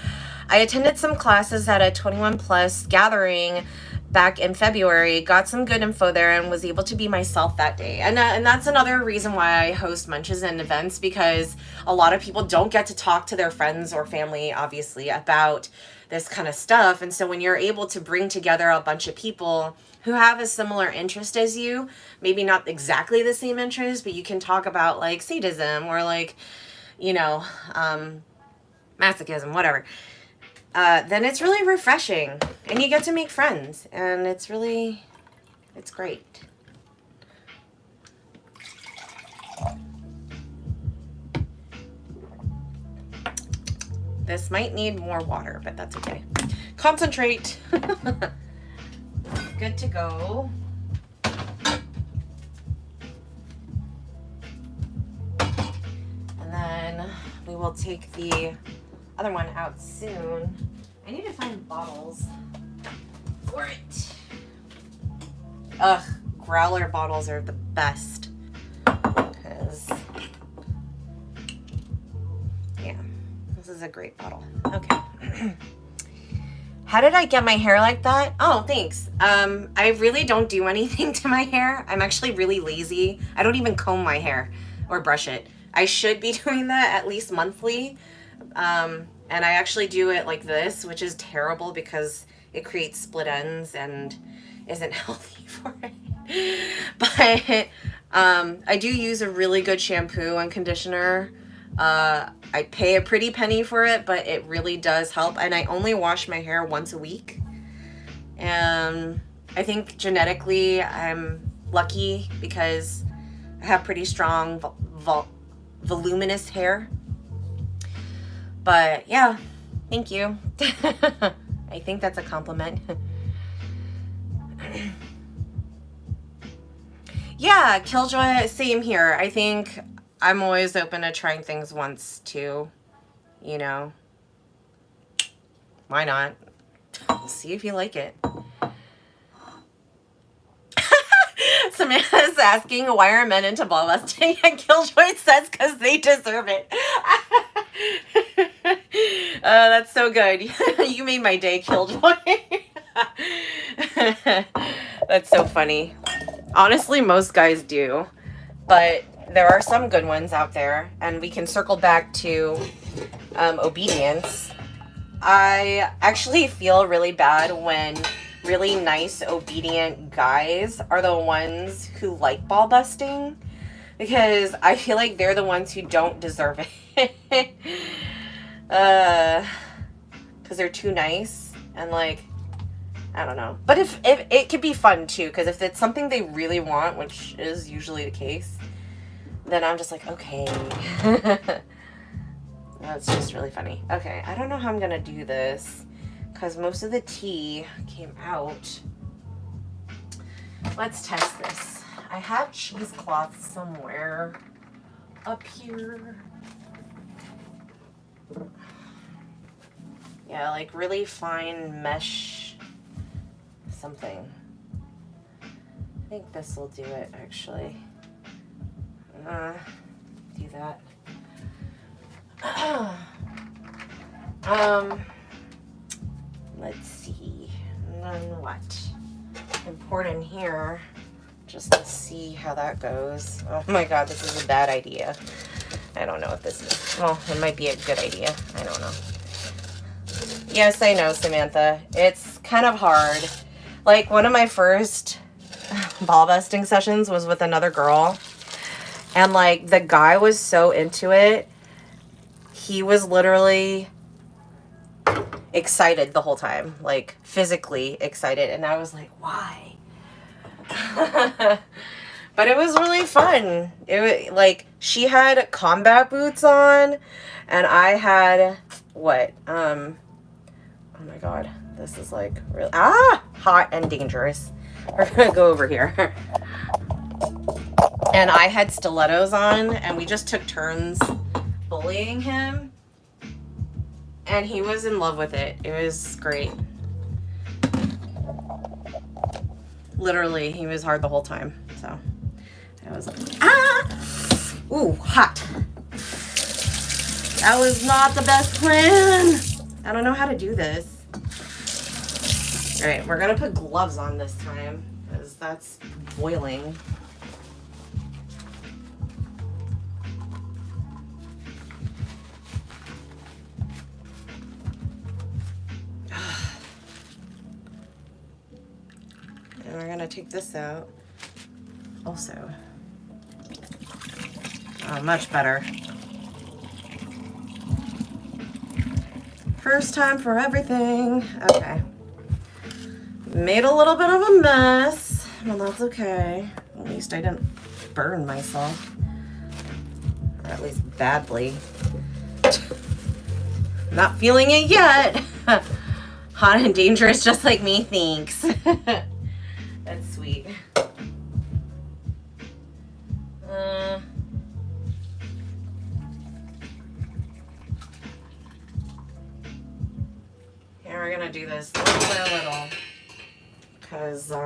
I attended some classes at a 21 plus gathering back in February, got some good info there, and was able to be myself that day. And that's another reason why I host munches and events, because a lot of people don't get to talk to their friends or family, obviously, about this kind of stuff. And so when you're able to bring together a bunch of people who have a similar interest as you, maybe not exactly the same interest, but you can talk about like sadism or like, masochism, whatever. Then it's really refreshing, and you get to make friends, and it's great. This might need more water, but that's okay. Concentrate. Good to go. And then we will take the other one out soon. I need to find bottles for it. Ugh, growler bottles are the best. Because, yeah, this is a great bottle. Okay. How did I get my hair like that? Oh, thanks. I really don't do anything to my hair. I'm actually really lazy. I don't even comb my hair or brush it. I should be doing that at least monthly. And I actually do it like this, which is terrible because it creates split ends and isn't healthy for it. But I do use a really good shampoo and conditioner. I pay a pretty penny for it, but it really does help. And I only wash my hair once a week. And I think genetically I'm lucky because I have pretty strong voluminous hair. But yeah, thank you. I think that's a compliment. Yeah, Killjoy, same here. I think I'm always open to trying things once too. Why not? See if you like it. Samantha's asking, why are men into ball busting? And Killjoy says, because they deserve it. That's so good. You made my day, Killjoy. That's so funny. Honestly, most guys do. But there are some good ones out there. And we can circle back to obedience. I actually feel really bad when really nice, obedient guys are the ones who like ball busting, because I feel like they're the ones who don't deserve it. Because they're too nice and like, I don't know. But if it could be fun too, because if it's something they really want, which is usually the case, then I'm just like, okay. That's just really funny. Okay, I don't know how I'm gonna do this because most of the tea came out. Let's test this. I have cheesecloth somewhere up here. Yeah, like really fine mesh something. I think this will do it actually. Do that. Let's see. And then what? Important here, just to see how that goes. Oh my god, this is a bad idea. I don't know what this is. Well, it might be a good idea. I don't know. Yes, I know, Samantha. It's kind of hard. Like, one of my first ball busting sessions was with another girl. And, like, the guy was so into it. He was literally excited the whole time. Like, physically excited. And I was like, why? But it was really fun. It was, like, she had combat boots on. And I had, what? Oh my god. This is, like, really... hot and dangerous. We're gonna go over here. And I had stilettos on, and we just took turns bullying him. And he was in love with it. It was great. Literally, he was hard the whole time. So, I was like, ooh, hot. That was not the best plan. I don't know how to do this. All right, we're gonna put gloves on this time because that's boiling. And we're gonna take this out also. Oh, much better. First time for everything. Okay. Made a little bit of a mess, but that's okay. At least I didn't burn myself. Or at least badly. Not feeling it yet. Hot and dangerous just like me, thanks. That's sweet. Here, we're gonna do this little by little. Because, I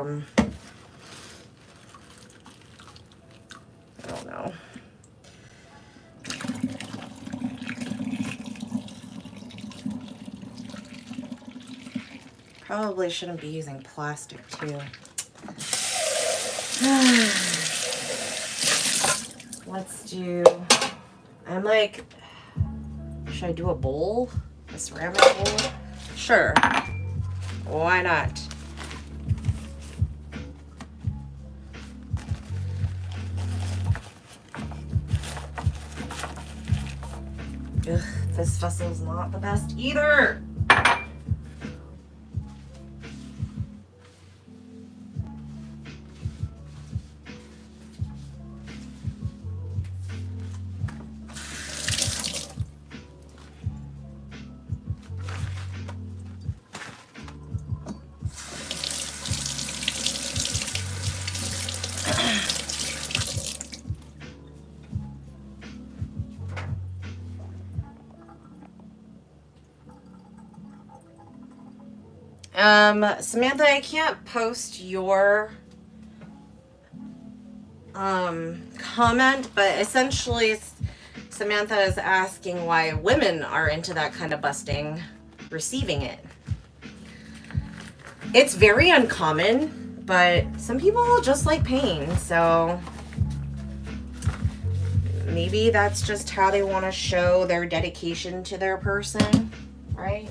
don't know. Probably shouldn't be using plastic, too. Let's do, I'm like, should I do a bowl? A ceramic bowl? Sure. Why not? Ugh, this vessel's not the best either. Samantha, I can't post your comment, but essentially Samantha is asking why women are into that kind of busting, receiving it. It's very uncommon, but some people just like pain, so maybe that's just how they want to show their dedication to their person, right?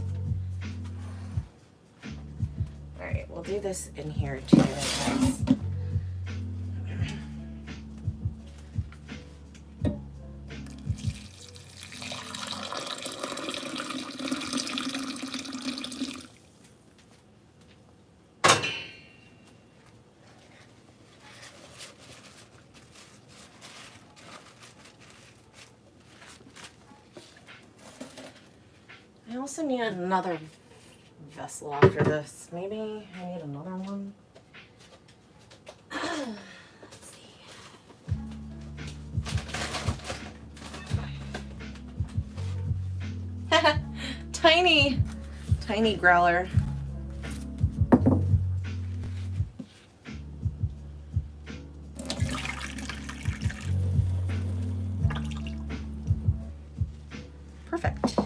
We'll do this in here too, I guess. also need another vessel after this. Maybe I need another one. Let's see. Tiny growler. Perfect.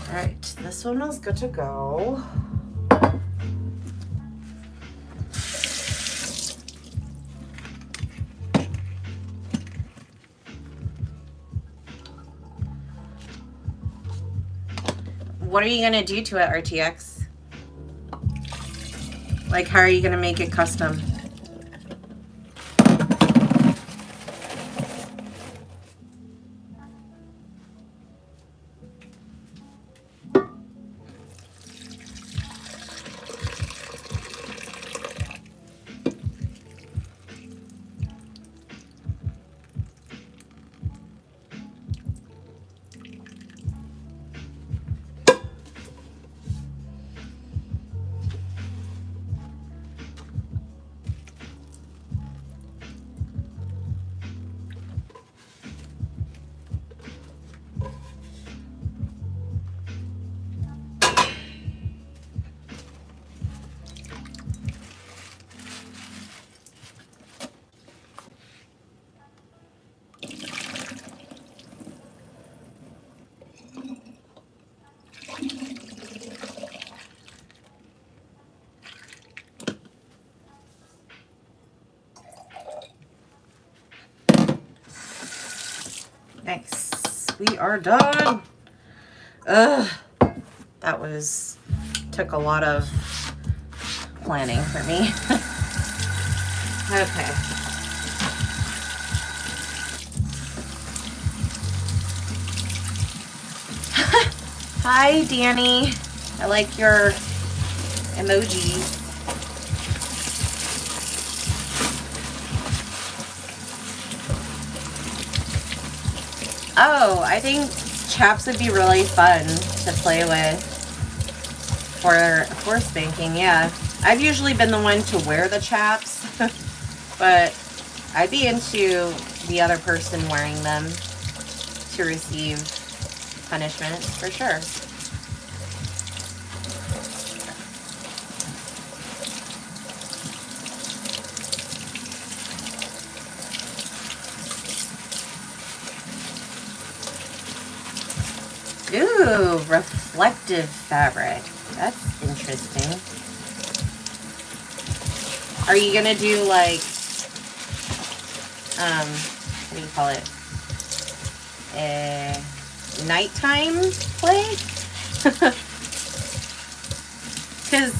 All right, this one is good to go. What are you gonna do to it, RTX? Like, how are you gonna make it custom? Nice. We are done. Ugh. That took a lot of planning for me. Okay. Hi, Danny. I like your emojis. Oh, I think chaps would be really fun to play with for spanking, yeah. I've usually been the one to wear the chaps, but I'd be into the other person wearing them to receive punishment, for sure. Ooh, reflective fabric. That's interesting. Are you gonna do like, what do you call it? Nighttime play? Because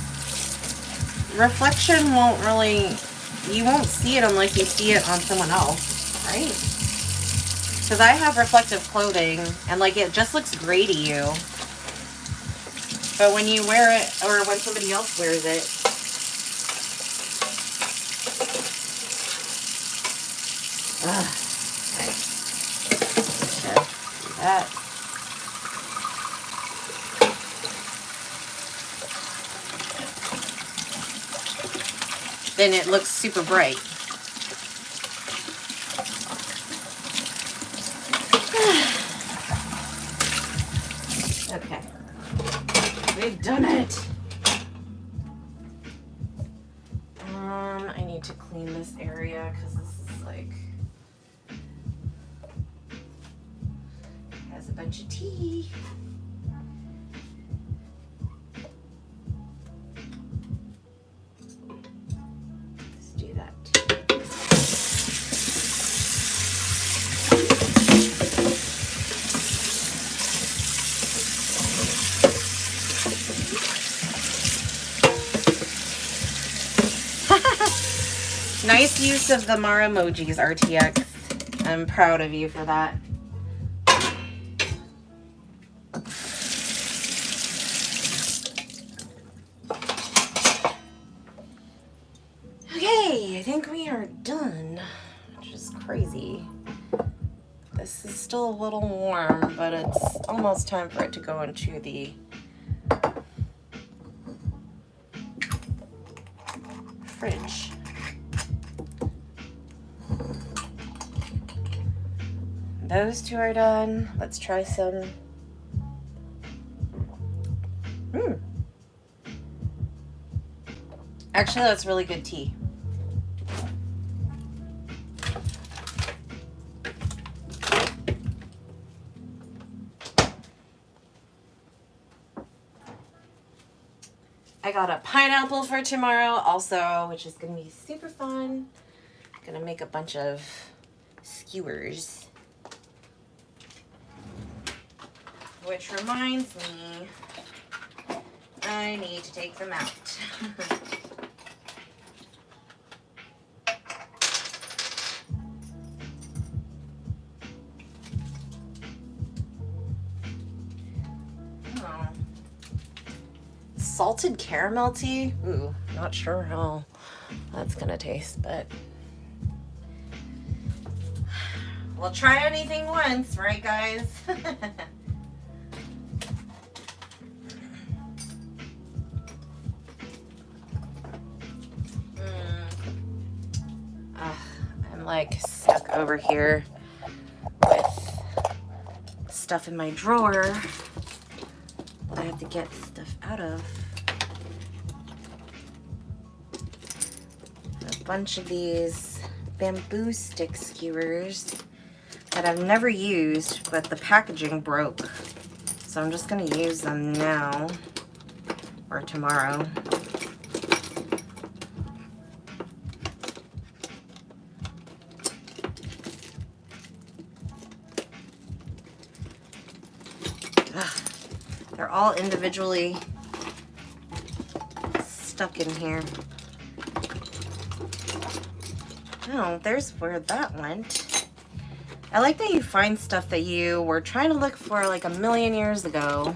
reflection won't really, you won't see it unless you see it on someone else, right? Because I have reflective clothing and like it just looks gray to you. But when you wear it or when somebody else wears it, nice. Okay, do that. Then it looks super bright. Okay, we've done it. I need to clean this area because this is like has a bunch of tea. Let's do that too. Nice use of the Mara emojis, RTX. I'm proud of you for that. Okay, I think we are done, which is crazy. This This is still a little warm, but it's almost time for it to go into the fridge. Those two are done. Let's try some. Actually, that's really good tea. I got a pineapple for tomorrow also, which is going to be super fun. I'm going to make a bunch of skewers. Which reminds me, I need to take them out. Oh. Salted caramel tea? Ooh, not sure how that's gonna taste, but we'll try anything once, right guys? I'm like stuck over here with stuff in my drawer I have to get stuff out of. A bunch of these bamboo stick skewers that I've never used, but the packaging broke. So I'm just gonna use them now or tomorrow. They're all individually stuck in here. Oh, there's where that went. I like that you find stuff that you were trying to look for like a million years ago.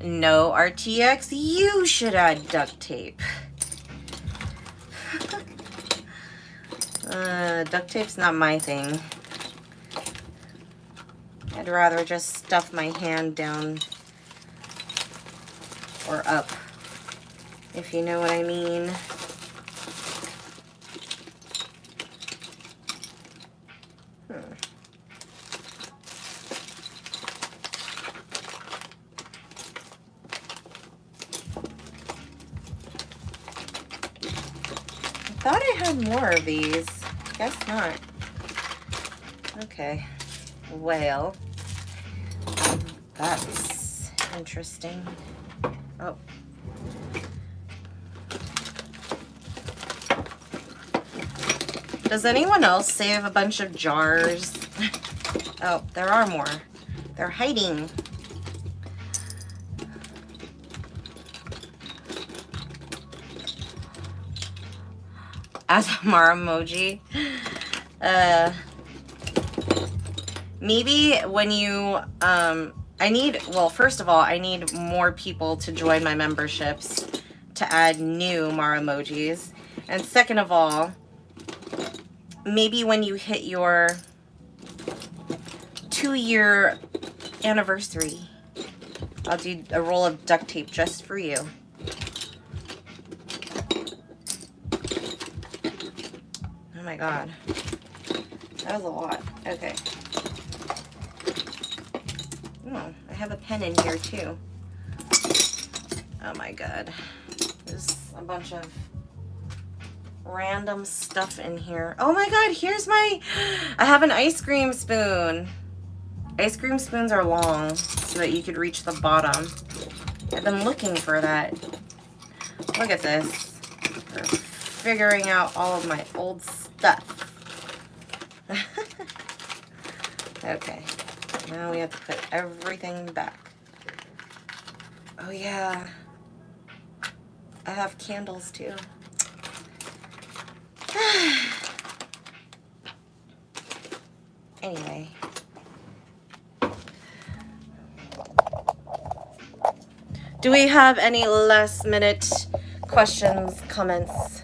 No, RTX, you should add duct tape. Duct tape's not my thing. I'd rather just stuff my hand down or up, if you know what I mean. I thought I had more of these. Guess not. Okay. Well, that's interesting. Oh. Does anyone else save a bunch of jars? Oh, there are more. They're hiding. As a Mara emoji. Maybe when you, well, first of all, I need more people to join my memberships to add new Mara emojis. And second of all, maybe when you hit your 2-year anniversary, I'll do a roll of duct tape just for you. Oh my God. That was a lot. Okay. Oh, I have a pen in here too. Oh my God. There's a bunch of random stuff in here. Oh my God, here's my, I have an ice cream spoon. Ice cream spoons are long so that you could reach the bottom. I've been looking for that. Look at this. We're figuring out all of my old stuff. Okay. Now we have to put everything back. Oh yeah. I have candles too. Anyway. Do we have any last minute questions, comments,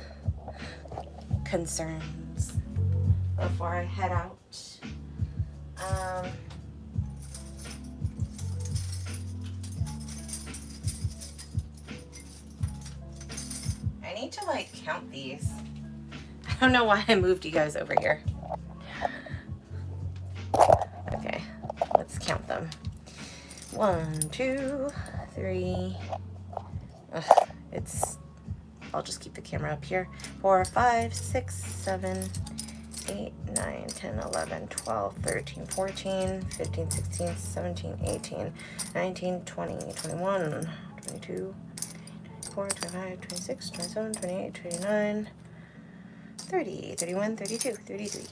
concerns? before I head out. I need to like count these. I don't know why I moved you guys over here. Okay, let's count them. 1, 2, 3. Ugh, I'll just keep the camera up here. 4, 5, 6, 7, 8, 9, 10, 11, 12, 13, 14, 15, 16, 17, 18, 19, 20, 21, 22, 24, 25, 26, 27, 28, 29, 30, 31, 32, 33.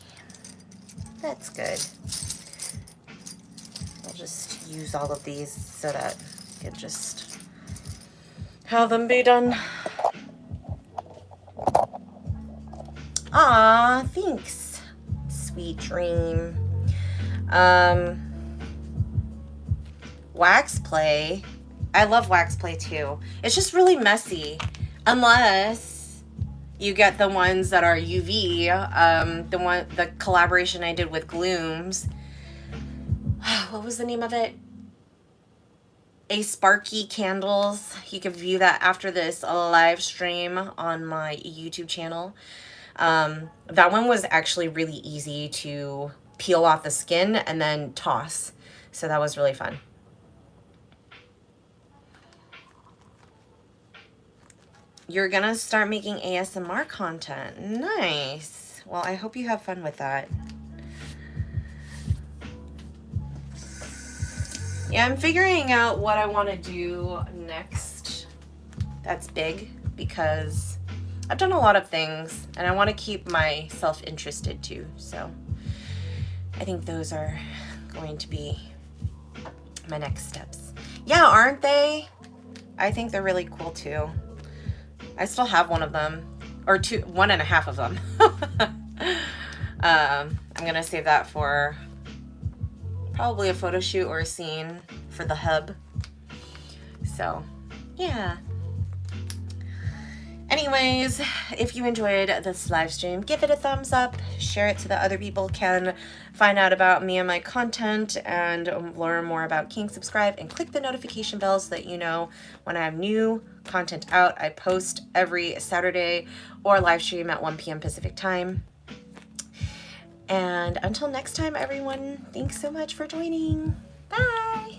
That's good. I'll just use all of these so that I can just have them be done. Aw, thanks, sweet dream. Wax play. I love wax play too. It's just really messy unless you get the ones that are UV. The collaboration I did with Glooms. What was the name of it? A Sparky Candles. You can view that after this live stream on my YouTube channel. That one was actually really easy to peel off the skin and then toss. So that was really fun. You're gonna start making ASMR content. Nice. Well, I hope you have fun with that. Yeah, I'm figuring out what I want to do next. That's big because I've done a lot of things and I want to keep myself interested too. So I think those are going to be my next steps. Yeah, aren't they? I think they're really cool too. I still have one of them, or 1.5 of them. I'm gonna save that for probably a photo shoot or a scene for the hub. So yeah. Anyways, if you enjoyed this live stream, give it a thumbs up, share it so that other people can find out about me and my content and learn more about King. Subscribe and click the notification bell so that you know when I have new content out. I post every Saturday or live stream at 1 p.m. Pacific time. And until next time, everyone, thanks so much for joining. Bye.